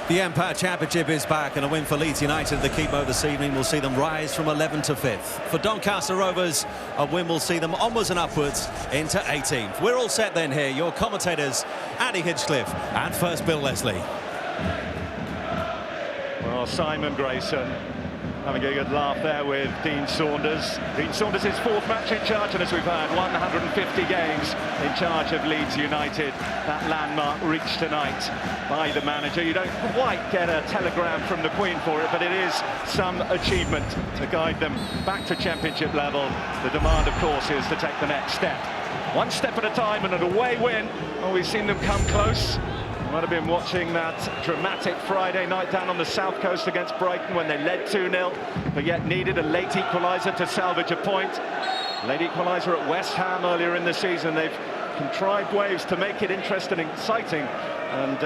The Empire Championship is back, and a win for Leeds United at the Keepmoat this evening will see them rise from 11th to 5th. For Doncaster Rovers, a win will see them onwards and upwards into 18th. We're all set then here. Your commentators, Andy Hinchcliffe and first Bill Leslie. Well, Simon Grayson having a good laugh there with Dean Saunders. Dean Saunders' his fourth match in charge, and as we've heard, 150 games in charge of Leeds United. That landmark reached tonight by the manager. You don't quite get a telegram from the Queen for it, but it is some achievement to guide them back to championship level. The demand, of course, is to take the next step. One step at a time, and an away win. Oh, we've seen them come close. You might have been watching that dramatic Friday night down on the south coast against Brighton when they led 2-0, but yet needed a late equaliser to salvage a point. Late equaliser at West Ham earlier in the season. They've contrived ways to make it interesting and exciting, and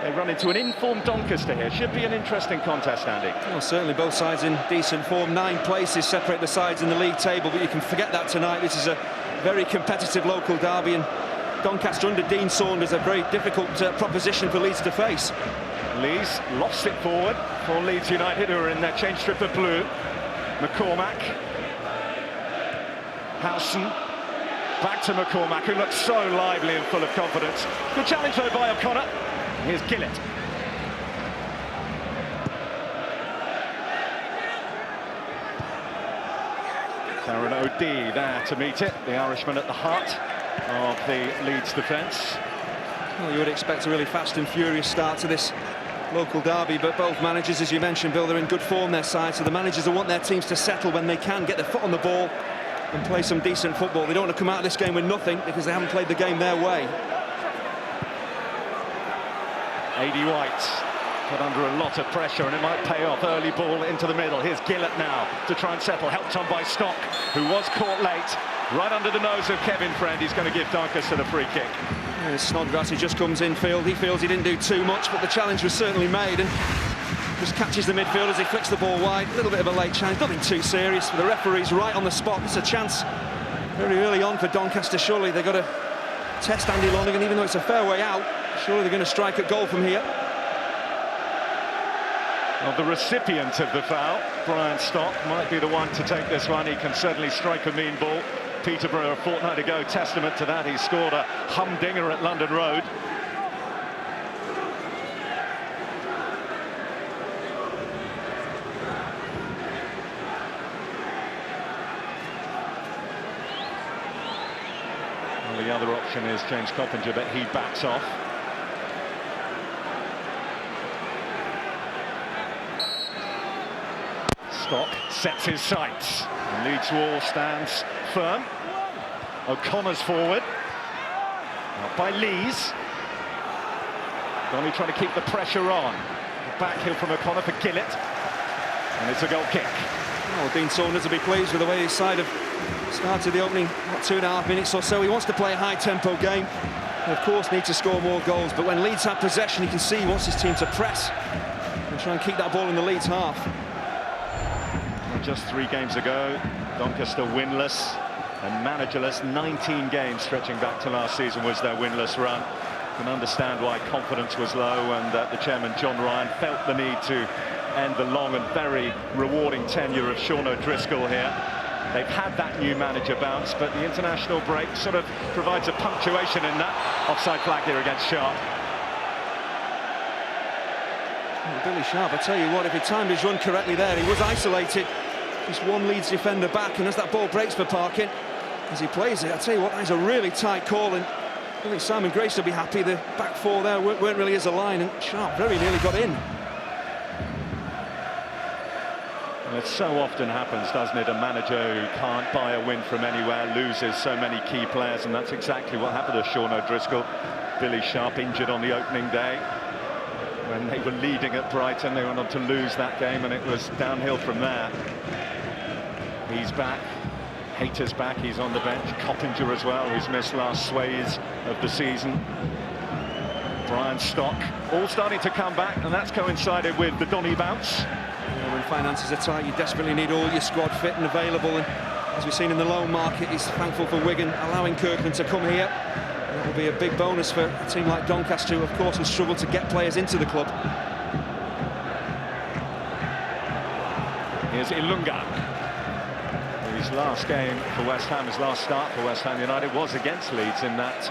they run into an informed Doncaster here. Should be an interesting contest, Andy. Well, certainly both sides in decent form. 9 places separate the sides in the league table, but you can forget that tonight. This is a very competitive local derby, and Doncaster under Dean Saunders, a very difficult proposition for Leeds to face. Leeds lost it forward for Leeds United, who are in their change strip of blue. McCormack, Howson, back to McCormack, who looks so lively and full of confidence. Good challenge though by O'Connor. Here's Gillett. Darren O'Dea there to meet it, the Irishman at the heart of the Leeds defence. Well, you would expect a really fast and furious start to this local derby, but both managers, as you mentioned, Bill, they're in good form, their side, so the managers will want their teams to settle when they can, get their foot on the ball and play some decent football. They don't want to come out of this game with nothing because they haven't played the game their way. A.D. White put under a lot of pressure, and it might pay off. Early ball into the middle. Here's Gillett now to try and settle, helped on by Stock, who was caught late. Right under the nose of Kevin Friend. He's going to give Doncaster the free kick. Yeah, Snodgrass, he just comes in field. He feels he didn't do too much, but the challenge was certainly made, and just catches the midfield as he flicks the ball wide. A little bit of a late challenge, nothing too serious. The referee's right on the spot. It's a chance very early on for Doncaster. Surely they've got to test Andy Lonergan, even though it's a fair way out. Surely they're going to strike at goal from here. Well, the recipient of the foul, Brian Stock, might be the one to take this one. He can certainly strike a mean ball. Peterborough a fortnight ago, testament to that. He scored a humdinger at London Road. Well, the other option is James Coppinger, but he backs off. Stock sets his sights. The Leeds wall stands firm. O'Connor's forward. Out by Lees. Donny trying to keep the pressure on. The backheel from O'Connor for Gillett. And it's a goal kick. Well, Dean Saunders will be pleased with the way his side have started the opening 2.5 minutes or so. He wants to play a high-tempo game. They, of course, need to score more goals. But when Leeds have possession, you can see he wants his team to press and try and keep that ball in the Leeds half. Just 3 games ago, Doncaster winless and managerless. 19 games stretching back to last season was their winless run. You can understand why confidence was low, and that the chairman, John Ryan, felt the need to end the long and very rewarding tenure of Sean O'Driscoll here. They've had that new manager bounce, but the international break sort of provides a punctuation in that. Offside flag here against Sharp. Billy Sharp, I tell you what, if he timed his run correctly there, he was isolated. Just one Leeds defender back, and as that ball breaks for Parkin, as he plays it, I tell you what, that is a really tight call, and I think Simon Grace will be happy. The back four there weren't really as a line, and Sharp very nearly got in. Well, it so often happens, doesn't it? A manager who can't buy a win from anywhere loses so many key players, and that's exactly what happened to Sean O'Driscoll. Billy Sharp injured on the opening day. When they were leading at Brighton, they went on to lose that game, and it was downhill from there. He's back. Hayter's back. He's on the bench. Coppinger as well, who's missed last swathes of the season. Brian Stock, all starting to come back, and that's coincided with the Donny bounce. Yeah, when finances are tight, you desperately need all your squad fit and available, and as we've seen in the loan market, he's thankful for Wigan allowing Kirkland to come here. That will be a big bonus for a team like Doncaster, who of course has struggled to get players into the club. Here's Ilunga. His last game for West Ham, his last start for West Ham United was against Leeds in that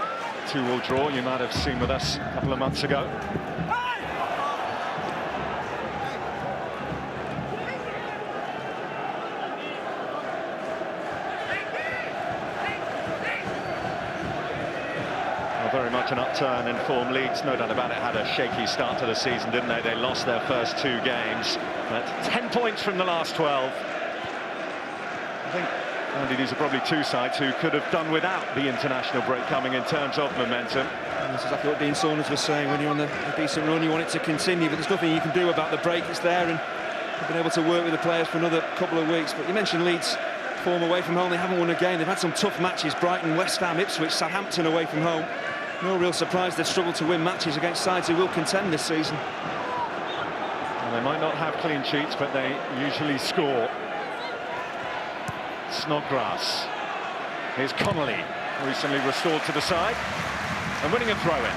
2-2 draw you might have seen with us a couple of months ago. Very much an upturn in form. Leeds, no doubt about it, had a shaky start to the season, didn't they? They lost their first 2 games, but 10 points from the last 12. I think, Andy, these are probably 2 sides who could have done without the international break coming in terms of momentum. And that's exactly what Dean Saunders was saying. When you're on a decent run, you want it to continue, but there's nothing you can do about the break. It's there, and they've been able to work with the players for another couple of weeks. But you mentioned Leeds' form away from home. They haven't won a game. They've had some tough matches: Brighton, West Ham, Ipswich, Southampton away from home. No real surprise they've struggled to win matches against sides who will contend this season. And they might not have clean sheets, but they usually score. Snodgrass. Here's Connolly, recently restored to the side, and winning a throw-in.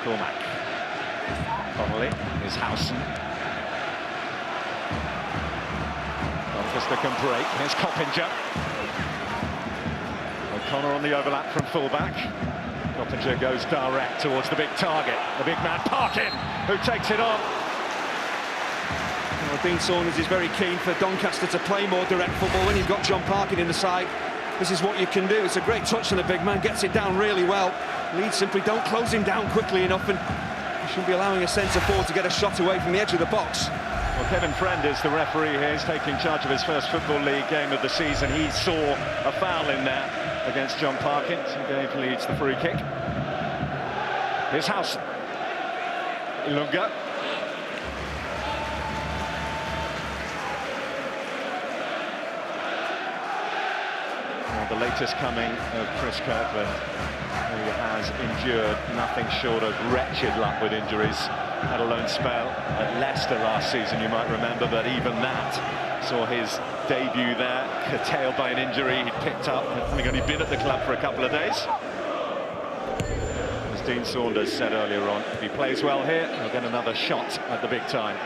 McCormack. Connolly is Howson. Doncaster can break. Here's Coppinger. O'Connor on the overlap from fullback. Coppinger goes direct towards the big target. The big man Parkin, who takes it on. Well, Dean Saunders is very keen for Doncaster to play more direct football. When you've got John Parkin in the side, this is what you can do. It's a great touch on the big man, gets it down really well. Leeds simply don't close him down quickly enough, and you shouldn't be allowing a centre-forward to get a shot away from the edge of the box. Well, Kevin Friend is the referee here. He's taking charge of his first Football League game of the season. He saw a foul in there against John Parkin, so gave Leeds the free kick. Here's Howson. Ilunga. Well, the latest coming of Chris Kirkland, who has endured nothing short of wretched luck with injuries. Had a lone spell at Leicester last season, you might remember, but even that saw his debut there curtailed by an injury he'd picked up, having only been at the club for a couple of days. As Dean Saunders said earlier on, if he plays well here, he'll get another shot at the big time.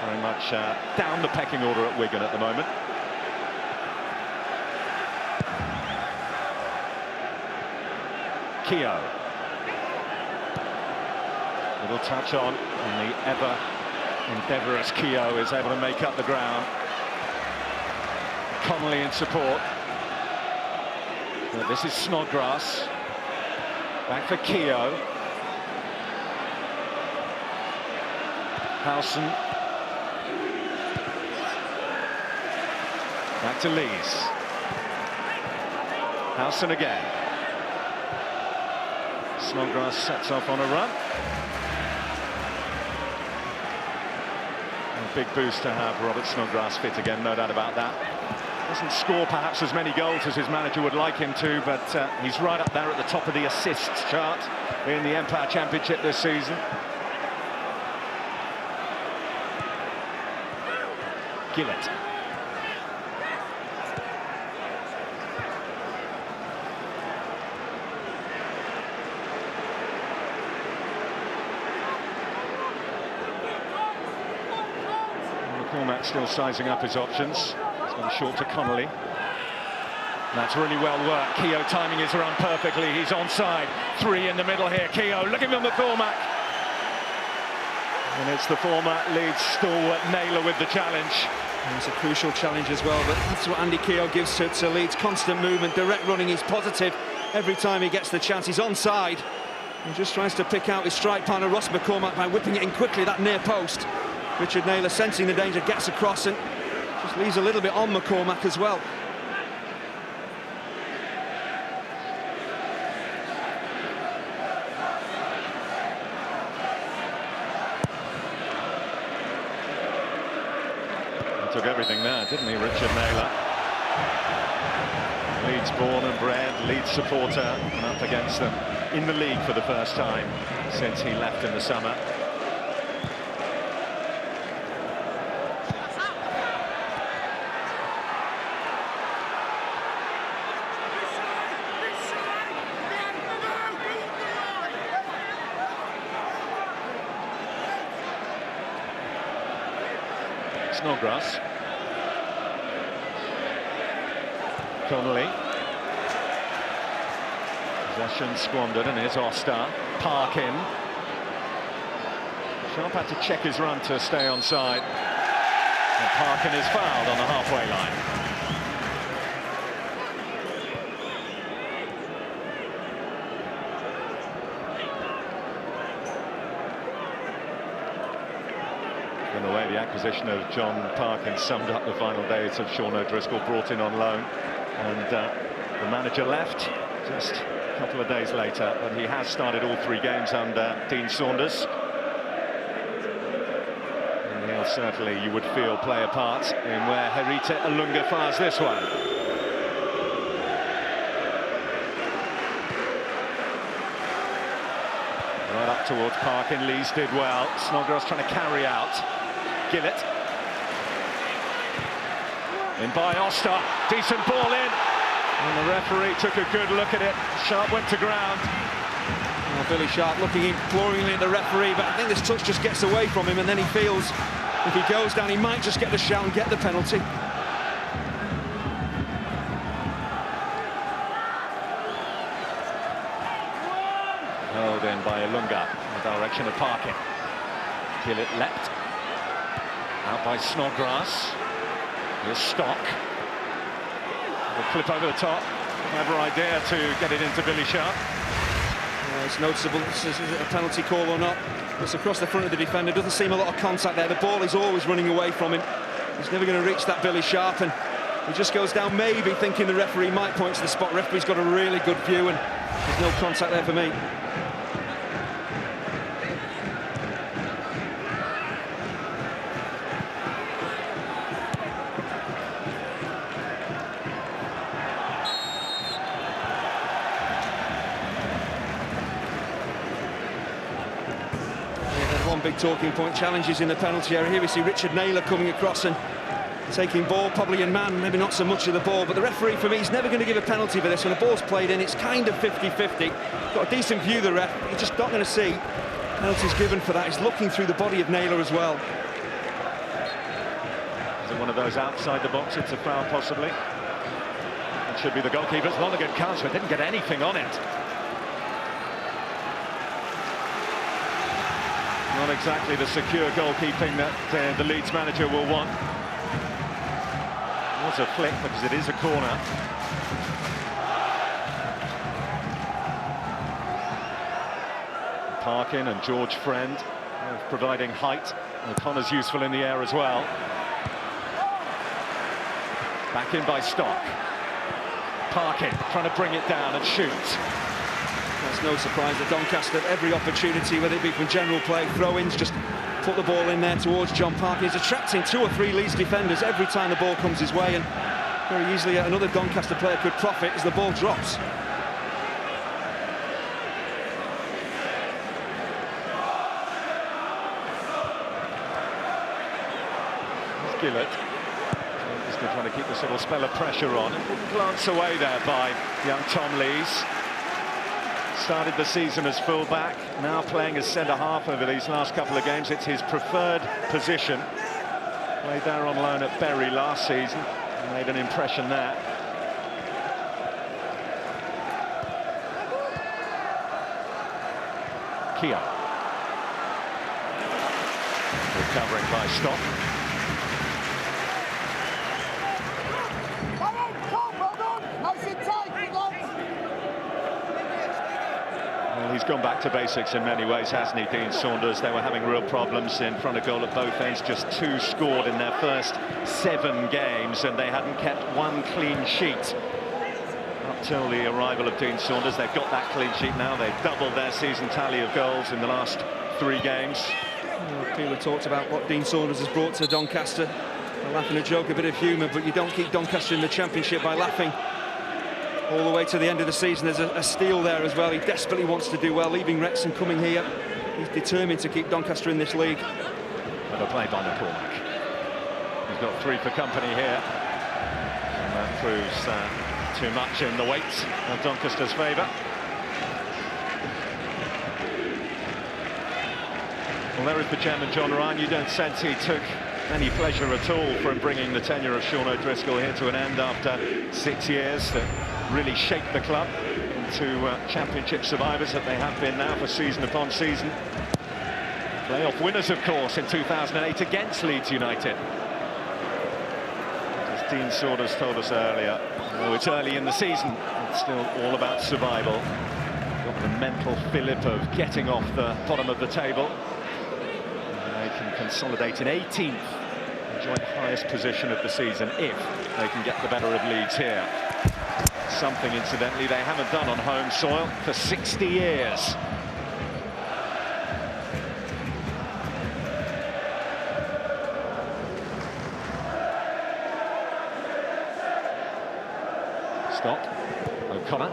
Very much down the pecking order at Wigan at the moment. Keogh. Little touch on, and the ever endeavourous Keogh is able to make up the ground. Connolly in support. But this is Snodgrass. Back for Keogh. Howson. Back to Leeds. Howson again. Snodgrass sets off on a run. A big boost to have Robert Snodgrass fit again, no doubt about that. Doesn't score perhaps as many goals as his manager would like him to, but he's right up there at the top of the assists chart in the Empire Championship this season. Gillett. McCormack still sizing up his options. He's gone short to Connolly. That's really well worked. Keogh timing his run perfectly. He's onside. 3 in the middle here. Keogh looking for McCormack. And it's the former Leeds stalwart Naylor with the challenge. And it's a crucial challenge as well, but that's what Andy Keogh gives to Leeds. Constant movement, direct running. He's positive every time he gets the chance. He's onside. He just tries to pick out his strike partner, Ross McCormack, by whipping it in quickly, that near post. Richard Naylor, sensing the danger, gets across and just leaves a little bit on McCormack as well. He took everything there, didn't he, Richard Naylor? Leeds born and bred, Leeds supporter, and up against them in the league for the first time since he left in the summer. Snodgrass. Connolly. Possession squandered, and here's Oster. Parkin. Sharp had to check his run to stay onside. And Parkin is fouled on the halfway line. In a way, the acquisition of John Parkin summed up the final days of Sean O'Driscoll, brought in on loan. And the manager left just a couple of days later, but he has started all 3 games under Dean Saunders. And he'll certainly, you would feel, play a part in where Herita Alunga fires this one. Right up towards Parkin. Leeds did well. Snodgrass trying to carry out. Gillett. In by Oster. Decent ball in. And the referee took a good look at it. Sharp went to ground. Well, Billy Sharp looking imploringly at the referee, but I think this touch just gets away from him, and then he feels if he goes down, he might just get the shout and get the penalty. Held in by Alunga in the direction of Parkin. Gillett leapt. Out by Snodgrass. Here's Stock. A clip over the top. Clever idea to get it into Billy Sharp. It's noticeable. Is it a penalty call or not? It's across the front of the defender. Doesn't seem a lot of contact there. The ball is always running away from him. He's never going to reach that Billy Sharp, and he just goes down, maybe thinking the referee might point to the spot. Referee's got a really good view, and there's no contact there for me. Big talking point, challenges in the penalty area. Here we see Richard Naylor coming across and taking ball, probably in man, maybe not so much of the ball, but the referee for me is never going to give a penalty for this. When the ball's played in, it's kind of 50-50. Got a decent view, the ref, but you're just not going to see penalties given for that. He's looking through the body of Naylor as well. Is it one of those outside the box? It's a foul, possibly. It should be the goalkeeper's. Not a good counter, didn't get anything on it. Not exactly the secure goalkeeping that the Leeds manager will want. It was a flick because it is a corner. Parkin and George Friend providing height. O'Connor's useful in the air as well. Back in by Stock. Parkin trying to bring it down and shoot. It's no surprise that Doncaster, every opportunity, whether it be from general play, throw-ins, just put the ball in there towards John Parkin. He's attracting 2 or 3 Leeds defenders every time the ball comes his way, and very easily another Doncaster player could profit as the ball drops. Gillett. Just trying to keep this little spell of pressure on. Glance away there by young Tom Lees. Started the season as full-back, now playing as centre-half over these last couple of games. It's his preferred position. Played there on loan at Bury last season. Made an impression there. Kia. Recovering by Stock. He's gone back to basics in many ways, hasn't he, Dean Saunders? They were having real problems in front of goal at both ends. Just 2 scored in their first 7 games, and they hadn't kept 1 clean sheet up till the arrival of Dean Saunders. They've got that clean sheet now. They've doubled their season tally of goals in the last 3 games. Well, people talked about what Dean Saunders has brought to Doncaster. A laugh and a joke, a bit of humour, but you don't keep Doncaster in the Championship by laughing all the way to the end of the season. There's a steal there as well. He desperately wants to do well, leaving Wrexham, coming here. He's determined to keep Doncaster in this league. Never played by McCormack. He's got 3 for company here, and that proves too much in the weight of Doncaster's favour. Well, there is the chairman, John Ryan. You don't sense he took any pleasure at all from bringing the tenure of Sean O'Driscoll here to an end after 6 years that really shaped the club into championship survivors that they have been now for season upon season. Playoff winners, of course, in 2008 against Leeds United. As Dean Saunders told us earlier, though it's early in the season, it's still all about survival. Got the mental fillip of getting off the bottom of the table. And they can consolidate in 18th, enjoy the highest position of the season if they can get the better of Leeds here. Something, incidentally, they haven't done on home soil for 60 years. Stop. O'Connor.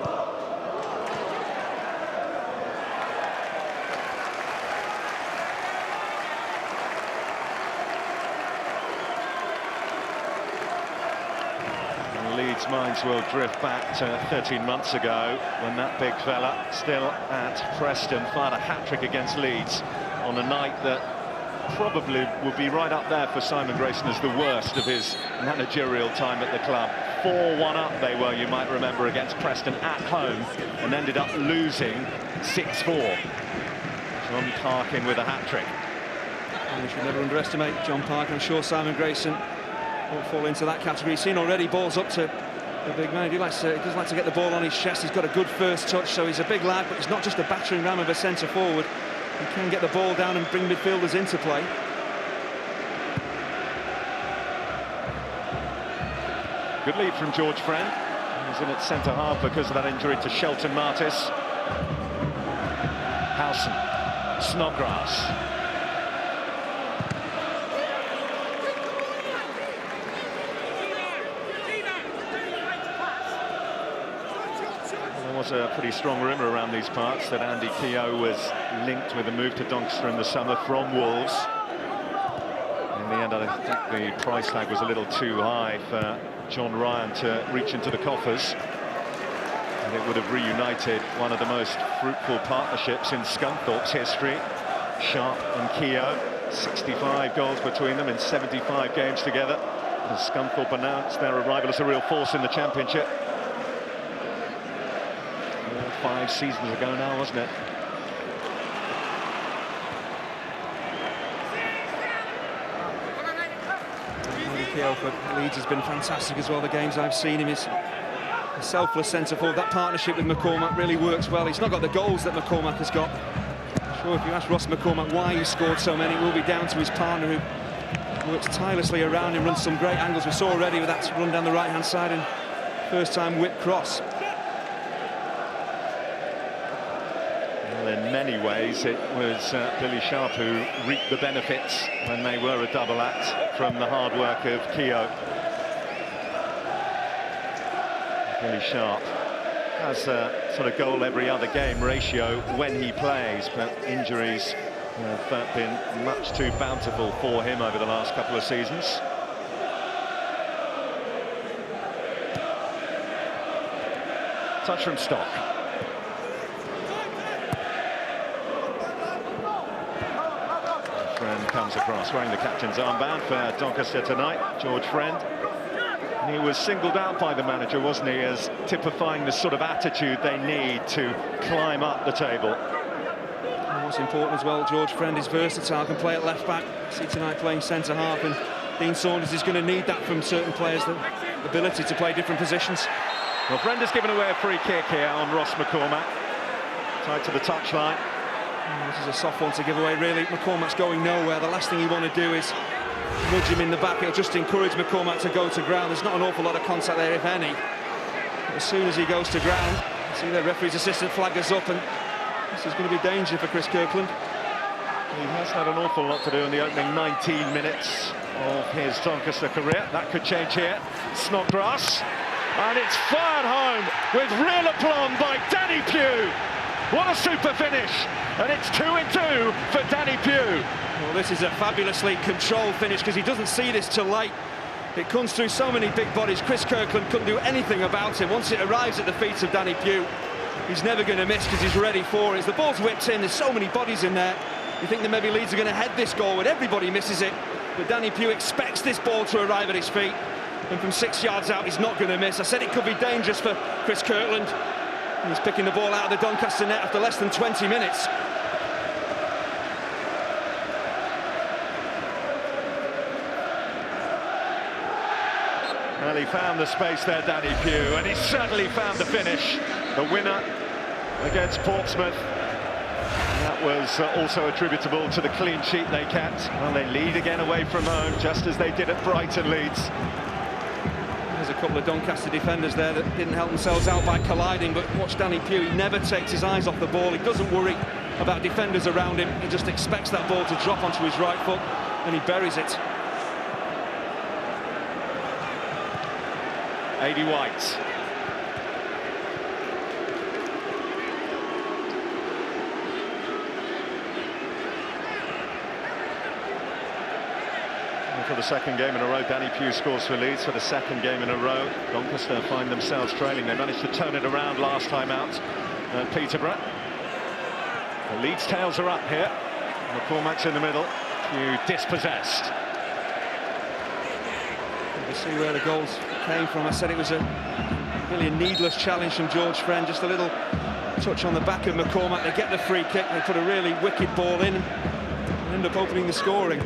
Leeds' minds will drift back to 13 months ago when that big fella, still at Preston, fired a hat-trick against Leeds on a night that probably would be right up there for Simon Grayson as the worst of his managerial time at the club. 4-1 up they were, you might remember, against Preston at home, and ended up losing 6-4. John Parkin with a hat-trick. We should never underestimate John Parkin. I'm sure Simon Grayson won't fall into that category. He's seen already balls up to the big man. He does like to get the ball on his chest. He's got a good first touch, so he's a big lad, but he's not just a battering ram of a centre forward. He can get the ball down and bring midfielders into play. Good lead from George Friend. He's in at centre-half because of that injury to Shelton Martis. Howson, Snodgrass. There was a pretty strong rumour around these parts that Andy Keogh was linked with a move to Doncaster in the summer from Wolves. In the end, I think the price tag was a little too high for John Ryan to reach into the coffers, and it would have reunited one of the most fruitful partnerships in Scunthorpe's history. Sharp and Keogh, 65 goals between them in 75 games together, as Scunthorpe announced their arrival as a real force in the Championship. 5 seasons ago now, wasn't it? Keogh for Leeds has been fantastic as well. The games I've seen him, is a selfless centre forward. That partnership with McCormack really works well. He's not got the goals that McCormack has got. I'm sure if you ask Ross McCormack why he scored so many, it will be down to his partner, who works tirelessly around him, runs some great angles. We saw already with that run down the right-hand side and first-time whip cross. Well, in many ways, it was Billy Sharp who reaped the benefits when they were a double act from the hard work of Keogh. Billy Sharp has a sort of goal every other game ratio when he plays, but injuries have been much too bountiful for him over the last couple of seasons. Touch from Stock. Friend comes across wearing the captain's armband for Doncaster tonight, George Friend. And he was singled out by the manager, wasn't he, as typifying the sort of attitude they need to climb up the table. And what's important as well, George Friend is versatile, can play at left back. See tonight playing centre half, and Dean Saunders is going to need that from certain players, the ability to play different positions. Well, Friend has given away a free kick here on Ross McCormack, tied to the touchline. This is a soft one to give away, really. McCormack's going nowhere. The last thing you want to do is nudge him in the back. It'll just encourage McCormack to go to ground. There's not an awful lot of contact there, if any. But as soon as he goes to ground, see the referee's assistant flag us up, and this is going to be danger for Chris Kirkland. He has had an awful lot to do in the opening 19 minutes of his Doncaster career. That could change here. Snodgrass, and it's fired home with real aplomb by Danny Pugh. What a super finish, and it's 2-2 for Danny Pugh. Well, this is a fabulously controlled finish because he doesn't see this till late. It comes through so many big bodies. Chris Kirkland couldn't do anything about it. Once it arrives at the feet of Danny Pugh, he's never going to miss because he's ready for it. As the ball's whipped in, there's so many bodies in there. You think that maybe Leeds are going to head this goal, but everybody misses it. but Danny Pugh expects this ball to arrive at his feet, and from 6 yards out he's not going to miss. I said it could be dangerous for Chris Kirkland. He's picking the ball out of the Doncaster net after less than 20 minutes. Well, he found the space there, Danny Pugh, and he certainly found the finish. The winner against Portsmouth. That was also attributable to the clean sheet they kept. Well, they lead again away from home, just as they did at Brighton Leeds. There's a couple of Doncaster defenders there that didn't help themselves out by colliding, but watch Danny Pugh, he never takes his eyes off the ball. He doesn't worry about defenders around him. He just expects that ball to drop onto his right foot, and he buries it. 80 White. For the second game in a row, Danny Pugh scores for Leeds for the second game in a row. Doncaster find themselves trailing. They managed to turn it around last time out at Peterborough. The Leeds tails are up here. McCormack's in the middle. Pugh dispossessed. You see where the goals came from. I said it was a really needless challenge from George Friend. Just a little touch on the back of McCormack. They get the free kick. They put a really wicked ball in and end up opening the scoring.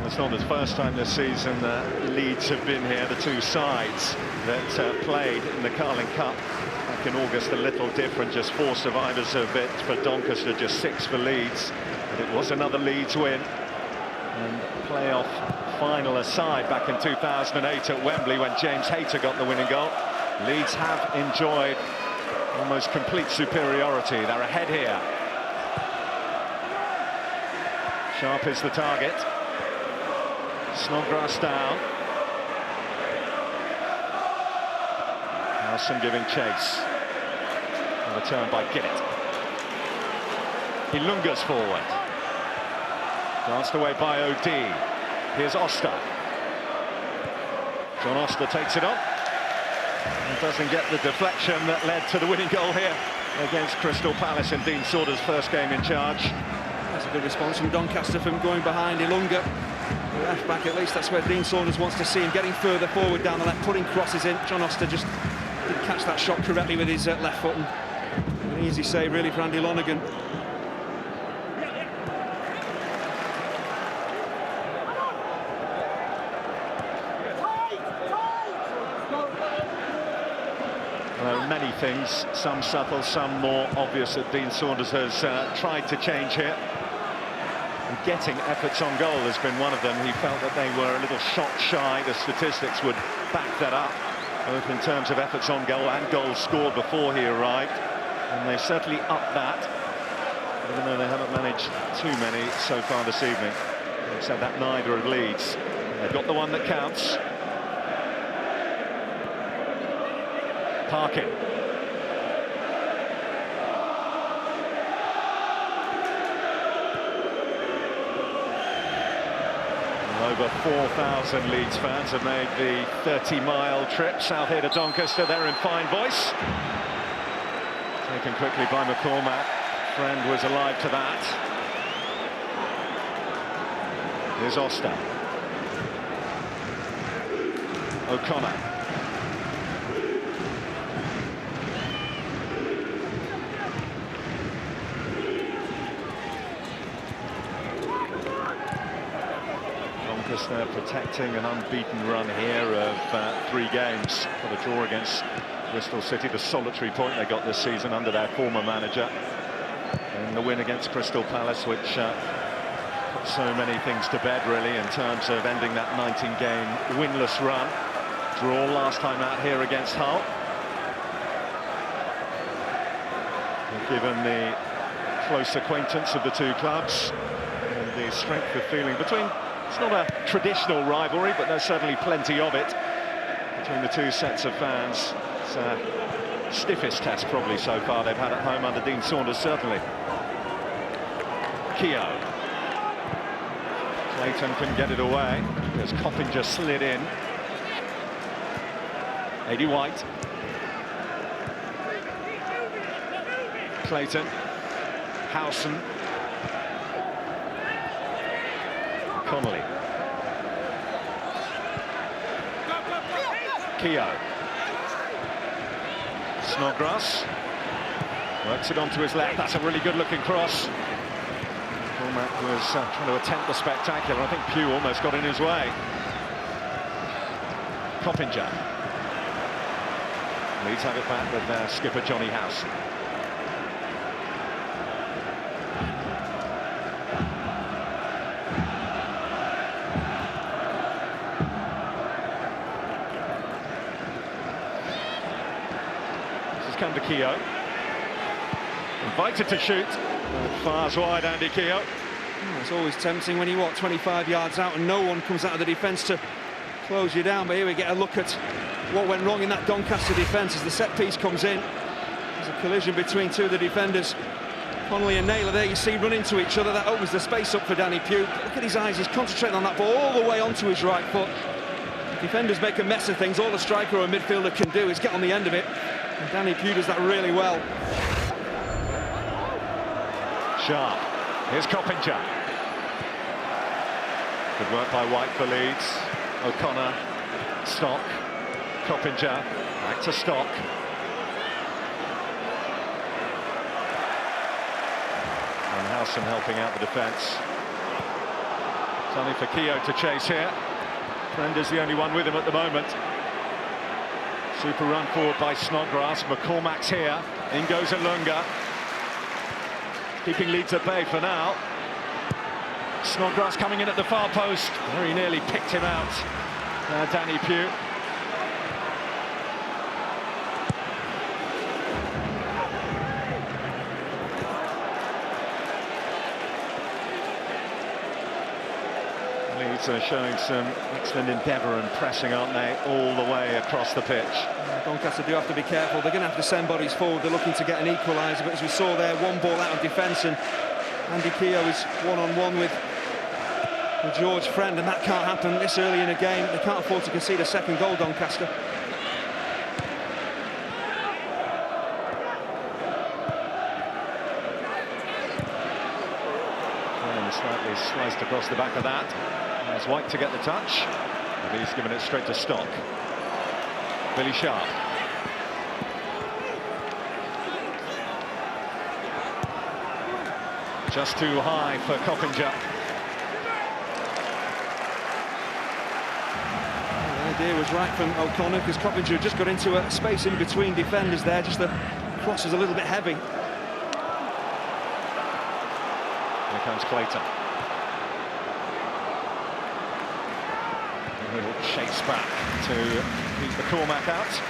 It's not the first time this season that Leeds have been here. The two sides that played in the Carling Cup back in August, a little different. Just 4 survivors of it for Doncaster, just 6 for Leeds. But it was another Leeds win. And playoff final aside back in 2008 at Wembley when James Hayter got the winning goal. Leeds have enjoyed almost complete superiority. They're ahead here. Sharp is the target. Snodgrass down. Nelson giving chase. Overturned by Ginnett. Ilunga's forward. Danced away by O'D. Here's Oster. John Oster takes it on. And doesn't get the deflection that led to the winning goal here against Crystal Palace in Dean Saunders' first game in charge. That's a good response from Doncaster from going behind Ilunga. The left back, at least that's where Dean Saunders wants to see him, getting further forward down the left, putting crosses in. John Oster just didn't catch that shot correctly with his left foot, and an easy save really for Andy Lonergan. Well, many things, some subtle, some more obvious, that Dean Saunders has tried to change here. And getting efforts on goal has been one of them. He felt that they were a little shot shy. The statistics would back that up, both in terms of efforts on goal and goals scored before he arrived. And they've certainly upped that, even though they haven't managed too many so far this evening. Except that neither of Leeds. They've got the one that counts. Parkin. Over 4,000 Leeds fans have made the 30-mile trip south here to Doncaster. They're in fine voice. Taken quickly by McCormack. Friend was alive to that. Here's Oster. O'Connor. Doncaster protecting an unbeaten run here of 3 games for the draw against Bristol City, the solitary point they got this season under their former manager, and the win against Crystal Palace, which put so many things to bed really in terms of ending that 19-game winless run. Draw last time out here against Hull. Given the close acquaintance of the two clubs and the strength of feeling between, it's not a traditional rivalry, but there's certainly plenty of it between the two sets of fans. It's stiffest test probably so far they've had at home under Dean Saunders, certainly. Keogh. Clayton couldn't get it away because Coppinger slid in. 80 White. Clayton, Howson, Connolly, Keogh, Snodgrass, works it onto his left. That's a really good looking cross. Cormac was trying to attempt the spectacular. I think Pugh almost got in his way. Coppinger. Leeds have it back with their skipper Johnny House. This has come to Keogh. Invited to shoot. Fires wide, Andy Keogh. Oh, it's always tempting when you walk 25 yards out and no one comes out of the defence to close you down. But here we get a look at what went wrong in that Doncaster defence as the set piece comes in. There's a collision between two of the defenders. Connolly and Naylor there, you see, run into each other. That opens the space up for Danny Pugh. Look at his eyes, he's concentrating on that ball all the way onto his right foot. Defenders make a mess of things. All a striker or a midfielder can do is get on the end of it. And Danny Pugh does that really well. Sharp. Here's Coppinger. Good work by White for Leeds. O'Connor, Stock, Coppinger, back to Stock. And Howson helping out the defence. It's only for Keogh to chase here. Brenda's the only one with him at the moment. Super run forward by Snodgrass. McCormack's here. In goes Ilunga. Keeping Leeds at bay for now. Snodgrass coming in at the far post. Very nearly picked him out. Danny Pugh. Leeds are showing some excellent endeavour and pressing, aren't they, all the way across the pitch. Doncaster do have to be careful. They're going to have to send bodies forward. They're looking to get an equaliser, but as we saw there, one ball out of defence, and Andy Keogh is one-on-one with George Friend, and that can't happen this early in a game. They can't afford to concede a second goal, Doncaster. And slightly sliced across the back of that. There's White to get the touch, and he's given it straight to Stock. Billy Sharp. Just too high for Coppinger. The idea was right from O'Connor, because Coppinger just got into a space in between defenders there. Just the cross was a little bit heavy. Here comes Clayton. A little chase back to keep the Cormac out.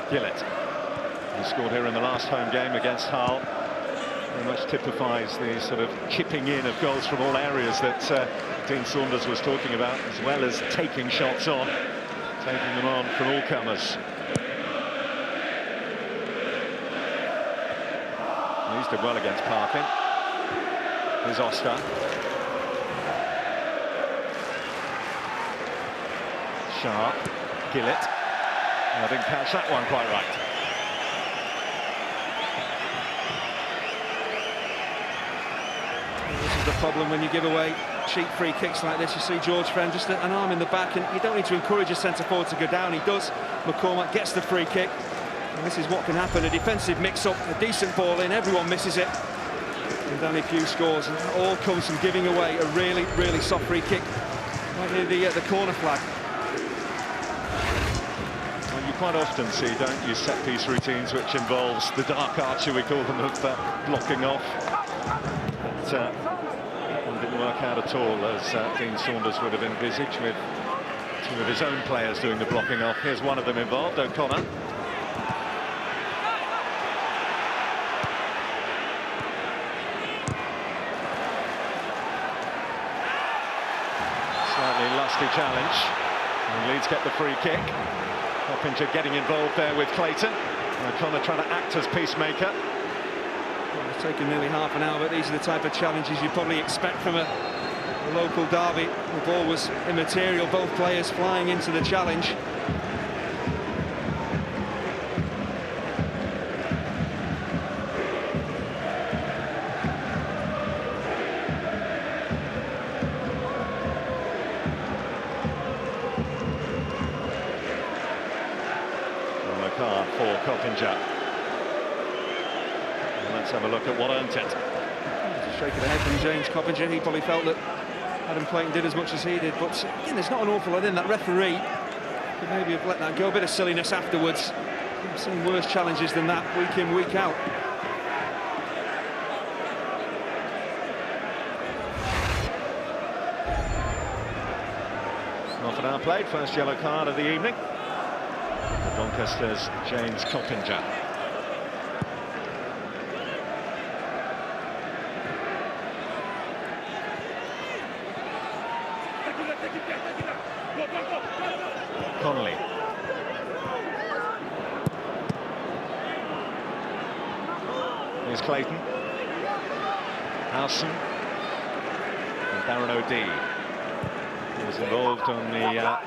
Gillett, who scored here in the last home game against Hull, very much typifies the sort of chipping in of goals from all areas that Dean Saunders was talking about, as well as taking shots on, taking them on from all comers. He's did well against Parkin. Here's Oster. Sharp, Gillett. I didn't catch that one quite right. This is the problem when you give away cheap free kicks like this. You see George Friend just an arm in the back, and you don't need to encourage a centre-forward to go down. He does. McCormack gets the free kick. And this is what can happen, a defensive mix-up, a decent ball in, everyone misses it. And Danny Pugh scores, and it all comes from giving away a really, really soft free kick right near the corner flag. Well, you quite often see, don't you, set-piece routines which involves the dark archer, we call them, of blocking off. But it didn't work out at all, as Dean Saunders would have envisaged, with two of his own players doing the blocking off. Here's one of them involved, O'Connor. Slightly lusty challenge, and Leeds get the free kick. Coppinger getting involved there with Clayton. O'Connor trying to act as peacemaker. Well, it's taken nearly half an hour, but these are the type of challenges you probably expect from a the local derby. The ball was immaterial, both players flying into the challenge. Card for Coppinger. And let's have a look at what earned it. Just a shake of the head from James Coppinger. He probably felt that Adam Clayton did as much as he did, but again, there's not an awful lot in that. Referee could maybe have let that go. A bit of silliness afterwards. I've seen worse challenges than that week in, week out. Not an outplayed, first yellow card of the evening. Doncaster's James Coppinger. Connolly. Here's Clayton. Howson. And Darren O'Dea. He was involved on the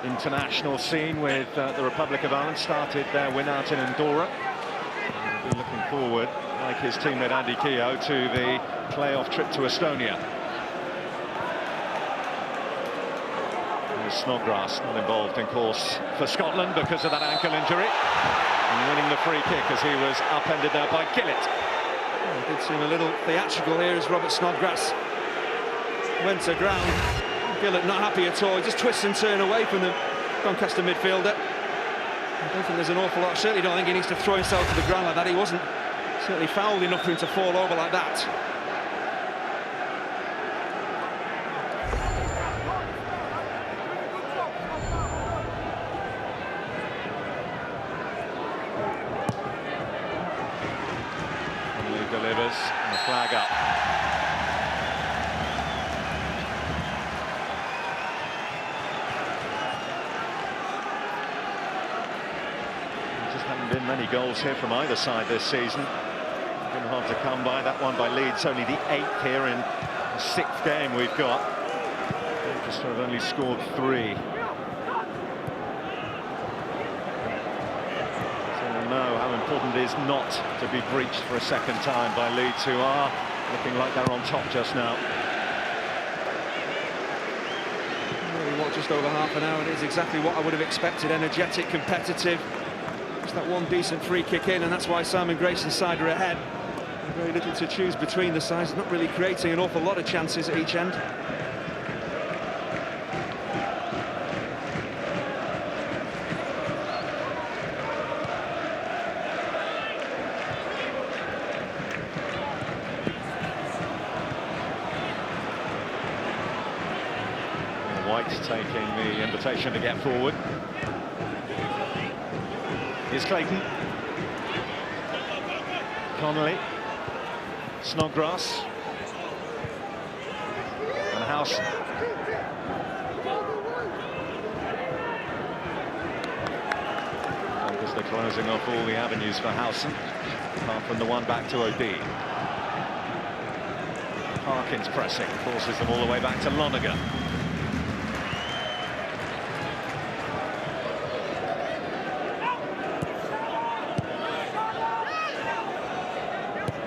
international scene with the Republic of Ireland, started their win out in Andorra. He'll be looking forward, like his teammate Andy Keogh, to the playoff trip to Estonia. There's Snodgrass, not involved in course for Scotland because of that ankle injury. And winning the free kick as he was upended there by Gillett. Well, it did seem a little theatrical here as Robert Snodgrass went to ground. Gillett not happy at all. He just twists and turns away from the Doncaster midfielder. I don't think there's an awful lot. I certainly don't think he needs to throw himself to the ground like that. He wasn't certainly fouled enough for him to fall over like that. And he delivers and the flag up. Haven't been many goals here from either side this season. Been hard to come by. That one by Leeds, only the 8th here in the 6th game we've got. Doncaster have only scored 3. So we'll know how important it is not to be breached for a second time by Leeds, who are looking like they're on top just now. Just over half an hour, it is exactly what I would have expected. Energetic, competitive. Just that one decent free kick in, and that's why Simon Grayson's side are ahead. Very little to choose between the sides, not really creating an awful lot of chances at each end. White taking the invitation to get forward. Here's Clayton. Connolly. Snodgrass. And Howson. Doncaster closing off all the avenues for Howson, apart from the one back to O'Dea. Harkins pressing, forces them all the way back to Lonergan.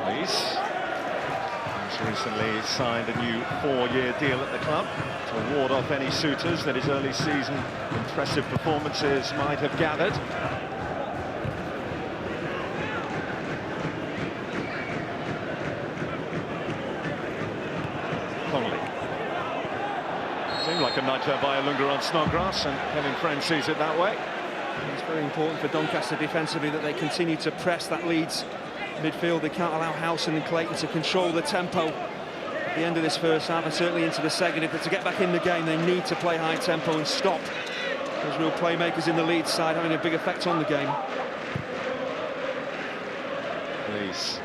He's recently signed a new 4-year deal at the club to ward off any suitors that his early season impressive performances might have gathered. Connolly. Seemed like a nudge there by Olunga on Snodgrass, and Kevin Friend sees it that way. It's very important for Doncaster defensively that they continue to press that Leeds midfield. They can't allow Howson and Clayton to control the tempo at the end of this first half and certainly into the second. If they're to get back in the game, they need to play high tempo and stop those real playmakers in the Leeds side having a big effect on the game. Please.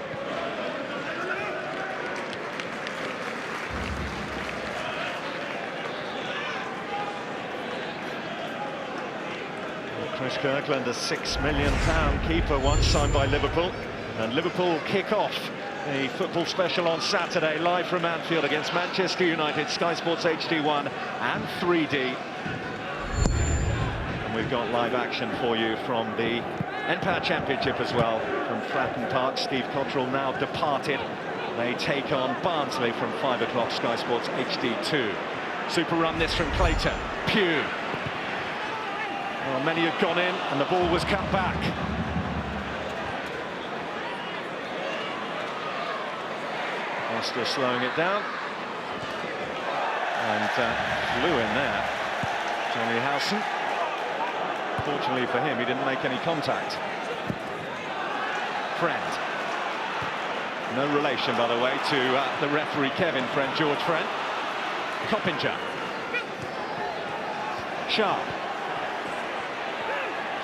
Chris Kirkland, a £6 million keeper once signed by Liverpool, and Liverpool kick off The football special on Saturday, live from Anfield against Manchester United, Sky Sports HD1 and 3D. And we've got live action for you from the Empire Championship as well, from Fratton Park. Steve Cottrell now departed. They take on Barnsley from 5 o'clock, Sky Sports HD2. Super run this from Clayton. Pugh. Well, many had gone in and the ball was cut back. Foster slowing it down. And flew in there. Johnny Howson. Fortunately for him, he didn't make any contact. Friend. No relation, by the way, to the referee Kevin Friend, George Friend. Coppinger. Sharp.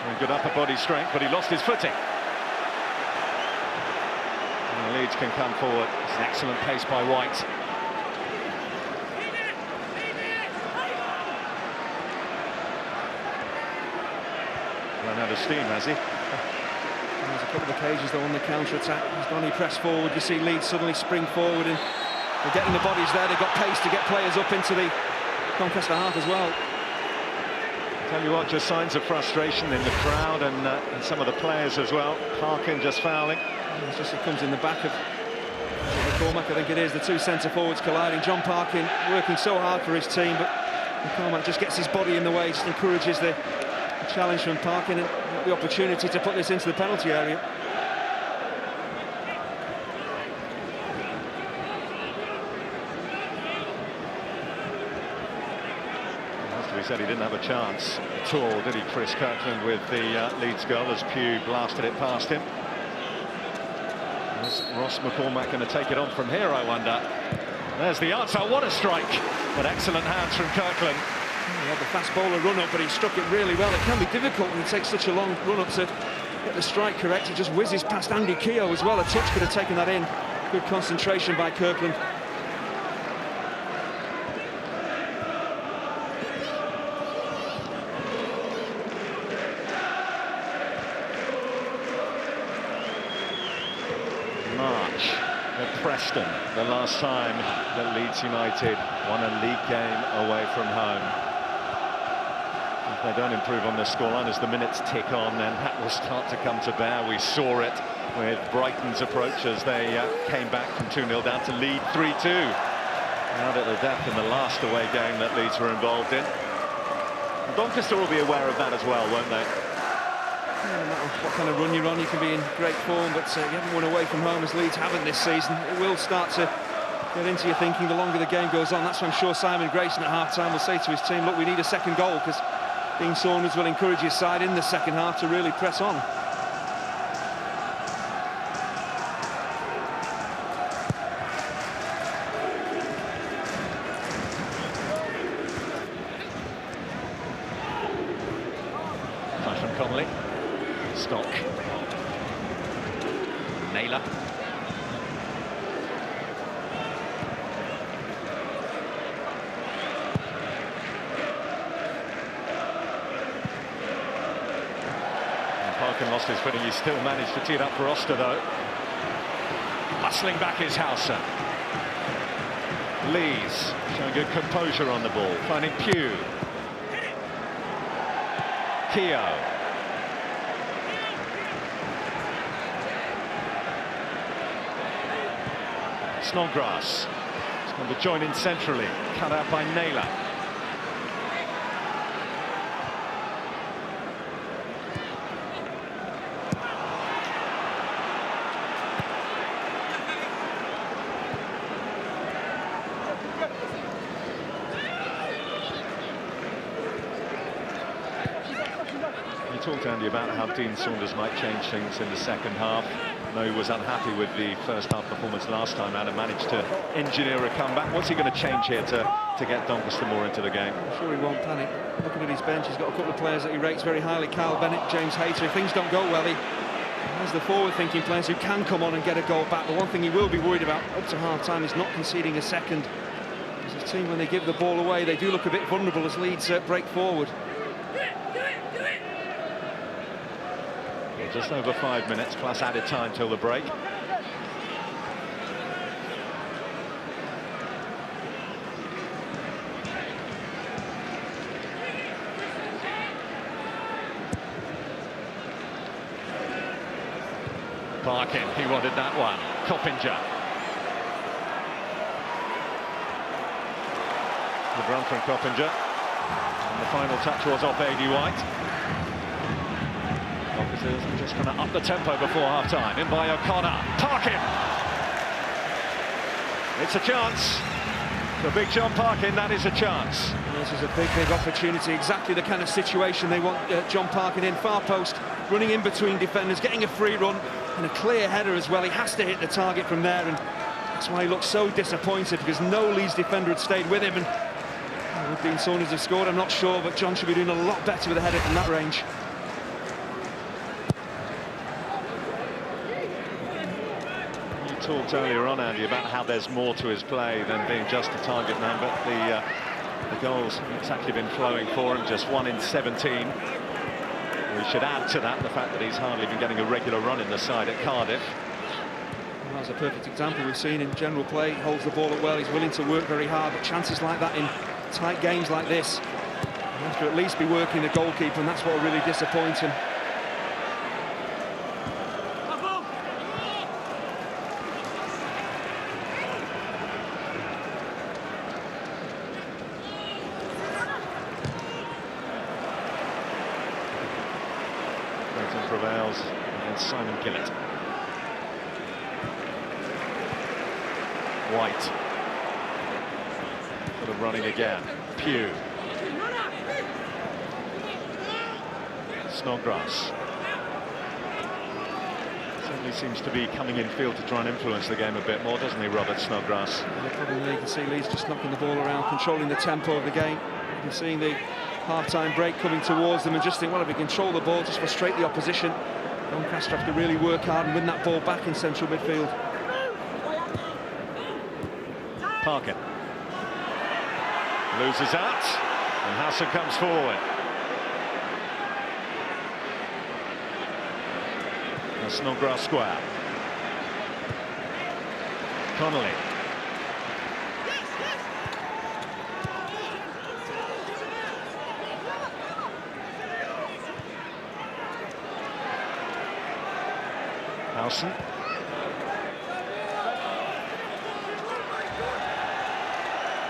Showing good upper body strength, but he lost his footing. And Leeds can come forward. It's an excellent pace by White. Run out of steam, has he? There's a couple of occasions though on the counter-attack. He's gone, he pressed forward. You see Leeds suddenly spring forward and they're getting the bodies there. They've got pace to get players up into the Doncaster half as well. Tell you what, just signs of frustration in the crowd and some of the players as well. Parkin just fouling. It's just, it comes in the back of McCormack, I think it is. The two centre-forwards colliding. John Parkin working so hard for his team, but McCormack just gets his body in the way, just encourages the challenge from Parkin and the opportunity to put this into the penalty area. He said he didn't have a chance at all, did he, Chris Kirkland, with the Leeds goal as Pugh blasted it past him. Is Ross McCormack going to take it on from here, I wonder? There's the answer. What a strike! But excellent hands from Kirkland. He had the fast bowler run-up, but he struck it really well. It can be difficult when he takes such a long run-up to get the strike correct. He just whizzes past Andy Keogh as well. A touch could have taken that in. Good concentration by Kirkland. March at Preston, the last time that Leeds United won a league game away from home. If they don't improve on their scoreline as the minutes tick on, then that will start to come to bear. We saw it with Brighton's approach as they came back from 2-0 down to lead 3-2. Out at the death in the last away game that Leeds were involved in. Doncaster will be aware of that as well, won't they? No matter what kind of run you're on, you can be in great form, but you haven't won away from home as Leeds haven't this season. It will start to get into your thinking the longer the game goes on. That's why I'm sure Simon Grayson at half-time will say to his team, look, we need a second goal, because Dean Saunders will encourage his side in the second half to really press on. From Connolly. Stock. Naylor. Parkin lost his footing. He still managed to tee it up for Oster, though. Hustling back is Howson. Lees showing good composure on the ball. Finding Pugh. Keogh. Snodgrass. He's going to join in centrally. Cut out by Naylor. You talked, Andy, about how Dean Saunders might change things in the second half. No, he was unhappy with the first half performance last time out and managed to engineer a comeback. What's he going to change here to get Doncaster more into the game? I'm sure he won't panic. Looking at his bench, he's got a couple of players that he rates very highly. Kyle Bennett, James Hayter. If things don't go well, he has the forward-thinking players who can come on and get a goal back. The one thing he will be worried about up to half-time is not conceding a second. As a team, when they give the ball away, they do look a bit vulnerable as Leeds break forward. Just over 5 minutes plus added time till the break. Parkin, he wanted that one. Coppinger. Good run from Coppinger. And the final touch was off A.D. White. Officers are just going to up the tempo before half-time. In by O'Connor. Parkin! It's a chance. For Big John Parkin, that is a chance. This is a big opportunity. Exactly the kind of situation they want John Parkin in. Far post, running in between defenders, getting a free run and a clear header as well. He has to hit the target from there, and that's why he looks so disappointed, because no Leeds defender had stayed with him. And would Dean Saunders have scored? I'm not sure, but John should be doing a lot better with a header from that range. You talked earlier on, Andy, about how there's more to his play than being just a target man, but the goals it's actually been flowing for him, just 1 in 17. We should add to that the fact that he's hardly been getting a regular run in the side at Cardiff. Well, that's a perfect example we've seen in general play. He holds the ball up well, he's willing to work very hard, but chances like that in tight games like this, you have to at least be working the goalkeeper, and that's what will really disappoint him. Prevails against Simon Gillett. White. Sort of running again. Pugh. Snodgrass. Certainly seems to be coming in field to try and influence the game a bit more, doesn't he, Robert Snodgrass? The problem there, you can see Leeds just knocking the ball around, controlling the tempo of the game. You can see the half-time break coming towards them and just think, well, if we control the ball, just frustrate the opposition. Doncaster have to really work hard and win that ball back in central midfield. Parkin loses out, and Hassan comes forward. And Snodgrass square. Connolly. Howson.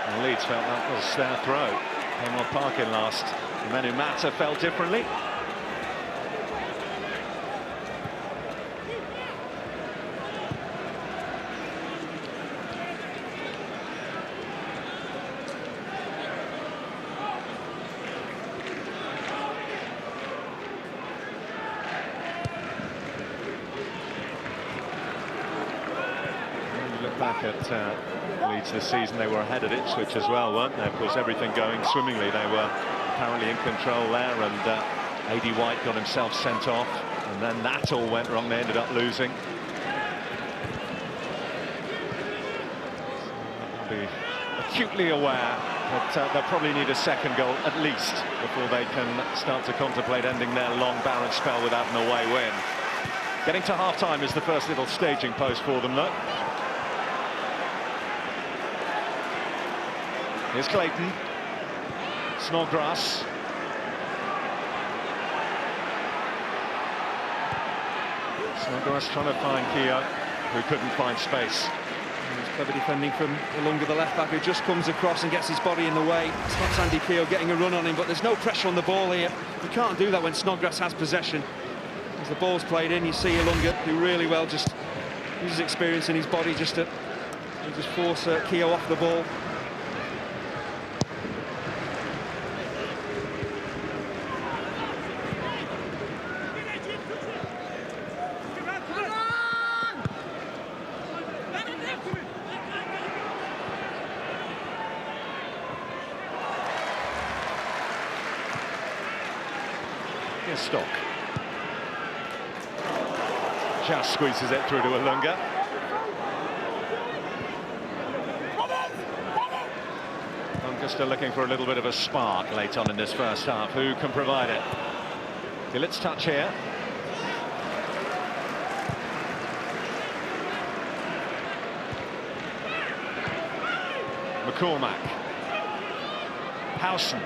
And Leeds felt that was their throw. Came off Parkin last. Manu Mata felt differently. Back at Leeds this season, they were ahead at Ipswich as well, weren't they? Of course, everything going swimmingly. They were apparently in control there, and A.D. White got himself sent off, and then that all went wrong. They ended up losing. They'll be acutely aware that they'll probably need a second goal at least before they can start to contemplate ending their long barren spell without an away win. Getting to half-time is the first little staging post for them, though. Here's Clayton. Snodgrass. Snodgrass trying to find Keogh, who couldn't find space. It's clever defending from Ilunga, the left-back, who just comes across and gets his body in the way. Stops Andy Keogh getting a run on him, but there's no pressure on the ball here. You can't do that when Snodgrass has possession. As the ball's played in, you see Ilunga do really well, just uses experience in his body just to just force Keogh off the ball. Here's Stock. Just squeezes it through to Ilunga. Doncaster looking for a little bit of a spark late on in this first half. Who can provide it? Gillett's touch here. McCormack. Howson.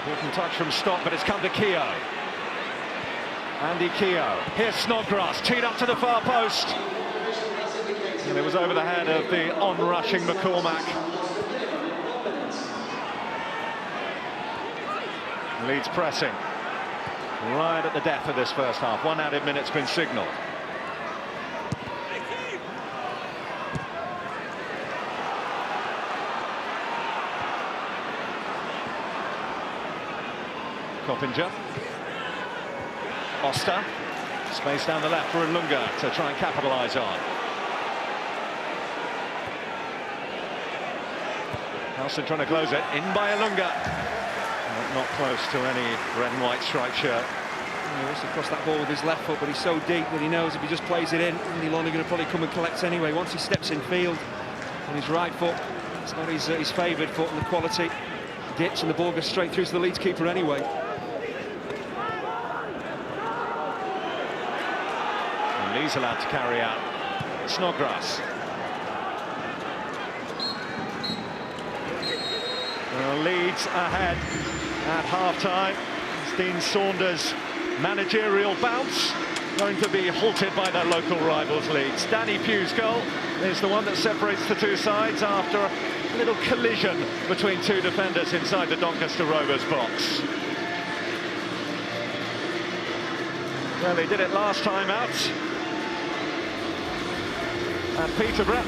Important touch from Stock, but it's come to Keogh. Andy Keogh. Here's Snodgrass, teed up to the far post. And it was over the head of the on-rushing McCormack. Leeds pressing. Right at the death of this first half. 1 added minute's been signalled. Coppinger. Oster. Space down the left for Ilunga to try and capitalise on. Nelson trying to close it. In by Ilunga. Not close to any red and white striped shirt. He wants to cross that ball with his left foot, but he's so deep that he knows if he just plays it in, he'll only going to probably come and collect anyway. Once he steps in field on his right foot, it's not his favoured foot, and the quality dips and the ball goes straight through to the Leeds keeper anyway. And Lee's allowed to carry out. Snodgrass. Well, Leeds ahead at half-time. It's Dean Saunders' managerial bounce going to be halted by their local rivals Leeds. Danny Pugh's goal is the one that separates the two sides after a little collision between two defenders inside the Doncaster Rovers box. Well, they did it last time out at Peterborough,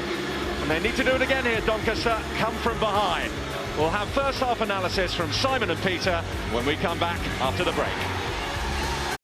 and they need to do it again here. Doncaster come from behind. We'll have first half analysis from Simon and Peter when we come back after the break.